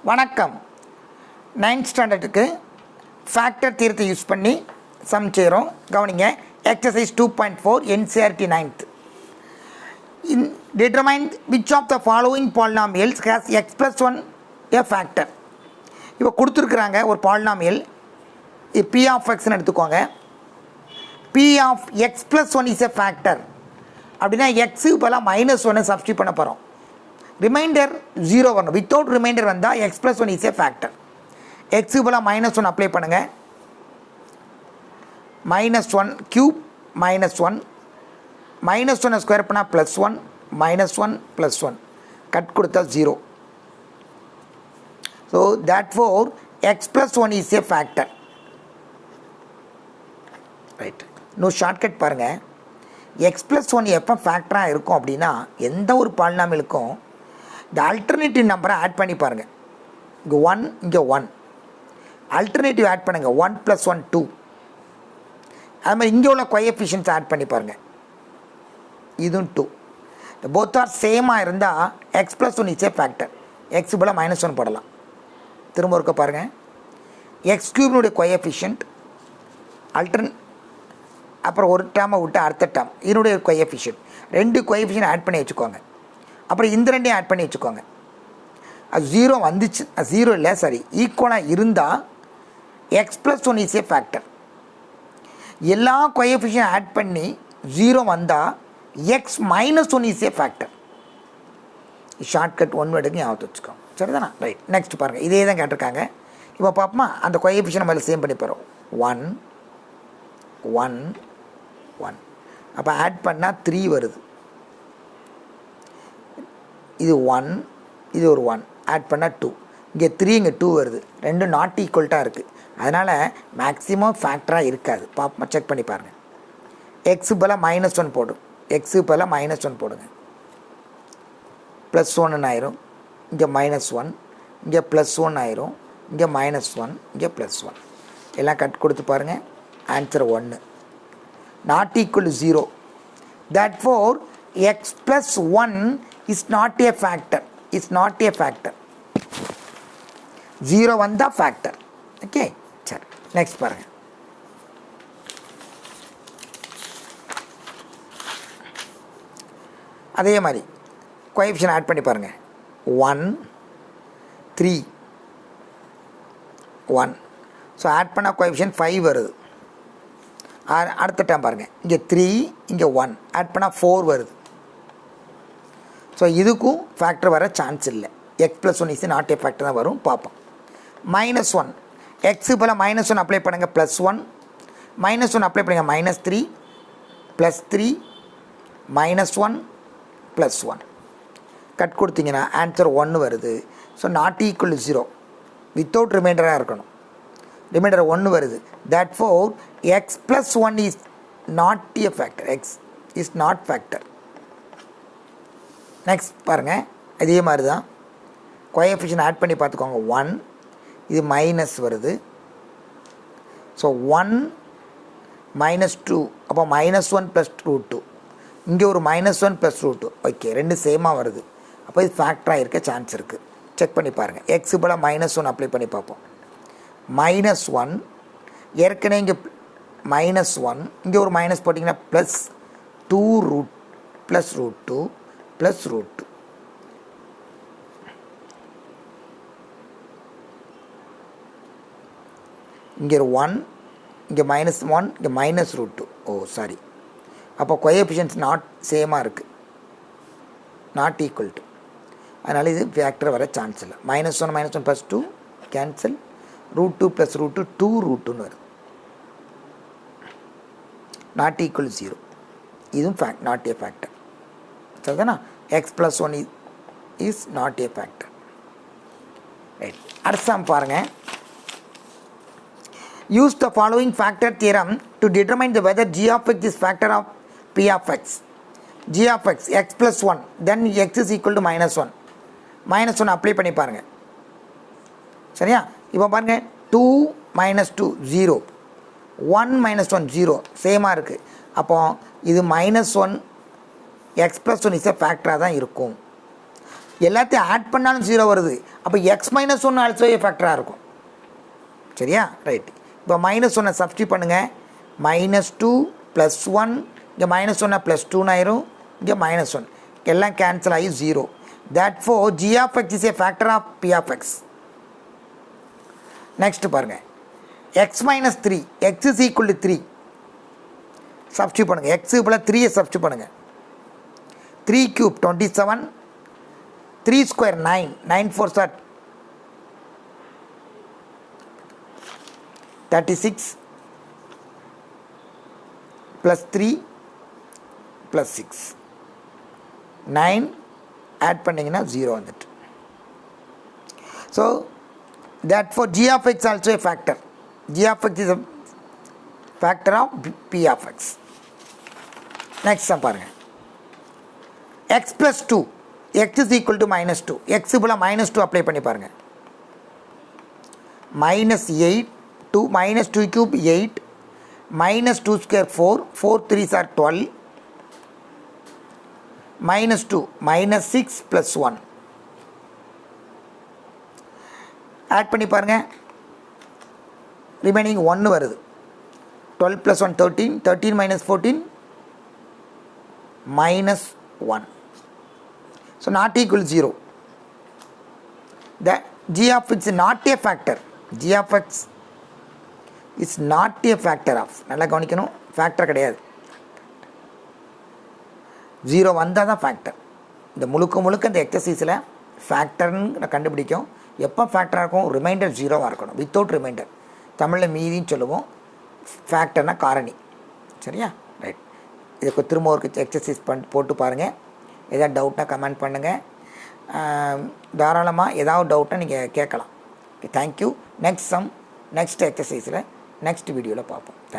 வணக்கம். 9th ஸ்டாண்டர்டுக்கு factor தியரத்தை use பண்ணி சம் செய்கிறோம். கவனிங்க. Exercise 2.4 NCERT 9th. Determine which of the following polynomials has x plus 1 a factor. இப்போ கொடுத்துருக்குறாங்க ஒரு பாலினாமியல் p of xன்னு எடுத்துக்கோங்க. p of x plus 1 is a factor அப்படின்னா எக்ஸுக்கு பதிலாக -1 சப்ஸ்டியூட் பண்ண போகிறோம். ரிமைண்டர் 0 வரணும். வித்தவுட் ரிமைண்டர் வந்தால் x plus 1 is a factor. எக்ஸுக்கு பதிலாக -1 அப்ளை பண்ணுங்கள். -1 கியூப் -1 -1 ஸ்கொயர் பண்ணால் +1 -1 +1 கட் கொடுத்தா 0. So therefore x plus 1 is a factor. Right. இன்னும் ஷார்ட்கட் பாருங்கள். x plus 1 எப்போ ஃபேக்டராக இருக்கும் அப்படின்னா எந்த ஒரு பாலினாமியலுக்கும் இந்த ஆல்டர்னேட்டிவ் நம்பரை ஆட் பண்ணி பாருங்கள். இங்கே 1 இங்கே 1 ஆல்டர்னேட்டிவ் ஆட் பண்ணுங்கள். 1 + 1 2. அது மாதிரி இங்கே உள்ள கோஎஃபிஷியன்ட்ஸ் ஆட் பண்ணி பாருங்கள். இதுவும் 2. போத் ஆர் சேமாக இருந்தால் x plus 1 is a factor. X போல் -1 போடலாம். திரும்ப இருக்க பாருங்கள். எக்ஸ் கியூப்னுடைய கோஎஃபிஷியன்ட் அப்புறம் ஒரு டேர்மை விட்டு அடுத்த டேர்ம் இதனுடைய கோஎஃபிஷியன்ட் ரெண்டு கோஎஃபிஷியன்ட் ஆட் பண்ணி வச்சுக்கோங்க. அப்புறம் இந்த ரெண்டையும் ஆட் பண்ணி வச்சுக்கோங்க. அது 0 வந்துச்சு, 0 இல்லை சாரி ஈக்குவலாக இருந்தால் x plus 1 is a factor. எல்லா கோஎஃபிஷியன்ட் ஆட் பண்ணி 0 வந்தால் x - 1 is a factor. Shortcut 1 வேர்டுக்கு ஞாபகத்து வச்சுக்கோங்க. சரிதானா? ரைட். நெக்ஸ்ட் பாருங்கள். இதே தான் கேட்டிருக்காங்க. இப்போ பார்ப்போமா அந்த கோஎஃபிஷியன்ட் மேலே சேம் பண்ணி போகிறோம். 1 1 1 அப்போ ஆட் பண்ணால் 3 வருது. இது 1 இது ஒரு 1 ஆட் பண்ணால் 2. இங்கே 3 இங்கே 2 வருது. ரெண்டும் நாட் ஈக்குவல்ட்டாக இருக்குது. அதனால் மேக்ஸிமம் ஃபேக்டராக இருக்காது. செக் பண்ணி பாருங்கள். எக்ஸு பதிலாக -1 போடும். எக்ஸு பதிலாக -1 போடுங்க. +1 ஆயிரும். இங்கே -1 இங்கே +1 ஆயிரும். இங்கே -1 இங்கே +1 எல்லாம் கட் கொடுத்து பாருங்கள். Answer 1. Not equal 0. therefore x plus 1 is not a factor. is not a factor. 0 வந்தால் ஃபேக்டர். ஓகே சரி. நெக்ஸ்ட் பாருங்கள். அதே மாதிரி கோஎஃபிஷியன்ட் ஆட் பண்ணி பாருங்கள். 1 3 1 ஸோ ஆட் பண்ணால் கோஎஃபிஷியன்ட் 5 வருது. அடுத்த டைம் பாருங்கள். இங்கே 3 இங்கே 1 ஆட் பண்ணால் 4 வருது. ஸோ இதுக்கும் ஃபேக்டர் வர சான்ஸ் இல்லை. X plus 1 is not a factor தான் வரும். பார்ப்போம். -1 எக்ஸு போல் -1 அப்ளை பண்ணுங்கள். +1 -1 அப்ளை பண்ணுங்கள். -3 +3 -1 +1 கட் கொடுத்தீங்கன்னா ஆன்சர் 1 வருது. ஸோ நாட் ஈக்குவல் 0 வித்தவுட் ரிமைண்டராக இருக்கணும். ரிமைண்டர் 1 வருது. therefore x plus 1 is not a factor. x is not factor. Next பாருங்கள். இதே மாதிரி தான் கோஎஃபிஷியன்ட் ஆட் பண்ணி பார்த்துக்கோங்க. 1 இது மைனஸ் வருது. ஸோ 1 -2 அப்போ -1 + √2 இங்கே ஒரு -1 + √2 ஓகே ரெண்டு சேமாக வருது. அப்போ இது ஃபேக்டராக இருக்க சான்ஸ் இருக்குது. செக் பண்ணி பாருங்கள். எக்ஸு போல் -1 அப்ளை பண்ணி பார்ப்போம். -1 ஏற்கனவே இங்கே -1 இங்கே ஒரு மைனஸ் போட்டிங்கன்னா +2 +√2 +√2 இங்கே ஒரு 1 இங்கே -1 இங்கே -√2 ஓ சாரி. அப்போ கோஎஃபிஷியன்ட்ஸ் நாட் சேமாக இருக்குது. Not equal to. அதனால் இது ஃபேக்டர் வர சான்ஸ் இல்லை. -1 -1 +2 கேன்சல். √2 + √2 2√2ன்னு வருது. Not equal 0. இதுவும் நாட் ஏ ஃபேக்டர். சரிதானா? X plus 1 is not a factor. Right. அடுத்த பாருங்கள். Use the following factor theorem to determine the whether g of x is factor of p of x. g of x x plus 1 then x is equal to -1. -1 apply பண்ணி பாருங்கள். சரியா? இப்போ பாருங்கள். 2 - 2 0 1 - 1 0 சேமாக இருக்குது. அப்போது இது -1 x plus 1 இஸ் எ ஃபேக்டராக தான் இருக்கும். எல்லாத்தையும் ஆட் பண்ணாலும் 0 வருது. அப்போ எக்ஸ் மைனஸ் 1 ஆல்சோ ஏ ஃபேக்டராக இருக்கும். சரியா? ரைட். இப்போ -1 சப்ஸ்டியூட் பண்ணுங்கள். -2 + 1, இங்கே -1 +2 ஆயிரும், இங்கே -1 எல்லாம் கேன்சல் ஆகி 0. Therefore g of x is a factor of p of x. Next பாருங்கள், x - 3, x is equal to 3 substitute பண்ணுங்கள். எக்ஸு போல் 3 சப்ஸ்டியூட் பண்ணுங்கள். 3 cube 27, 3 square 9, 9 4 are 36 plus 3 plus 6, 9 add பண்ணிங்கன்னா 0 வந்துட்டு. So therefore g of x also a factor. g of x is a factor of p of x. Next sum பாருங்கள். x plus 2, x is equal to -2. x போல் -2 apply பண்ணி பாருங்கள். -8 2 -2 cube 8, -2 square 4, 4 3s are 12, -2 -6 plus 1 add பண்ணி பாருங்கள். Remaining 1 வருது. 12 plus 1 13, 13 minus 14 -1. So not equal to 0. The g of x is not a factor. g of x is not a factor of, நல்லா கவனிக்கணும், factor கிடையாது. 0 வந்தால் தான் ஃபேக்டர். இந்த முழுக்க இந்த எக்ஸசைஸில் ஃபேக்டர்னு கண்டுபிடிக்கும். எப்போ ஃபேக்டராக இருக்கும்? ரிமைண்டர் 0வாக இருக்கணும், வித்தவுட் ரிமைண்டர். தமிழில் மீதின்னு சொல்லுவோம். ஃபேக்டர்னா காரணி. சரியா? ரைட். இதுக்கு திரும்ப ஒரு எக்ஸசைஸ் போட்டு பாருங்கள். எதாவது டவுட்னா கமெண்ட் பண்ணுங்கள். தாராளமாக ஏதாவது டவுட்னா நீங்கள் கேட்கலாம். தேங்க்யூ. நெக்ஸ்ட் சம் நெக்ஸ்ட் எக்ஸசைஸில் நெக்ஸ்ட் வீடியோவில் பார்ப்போம்.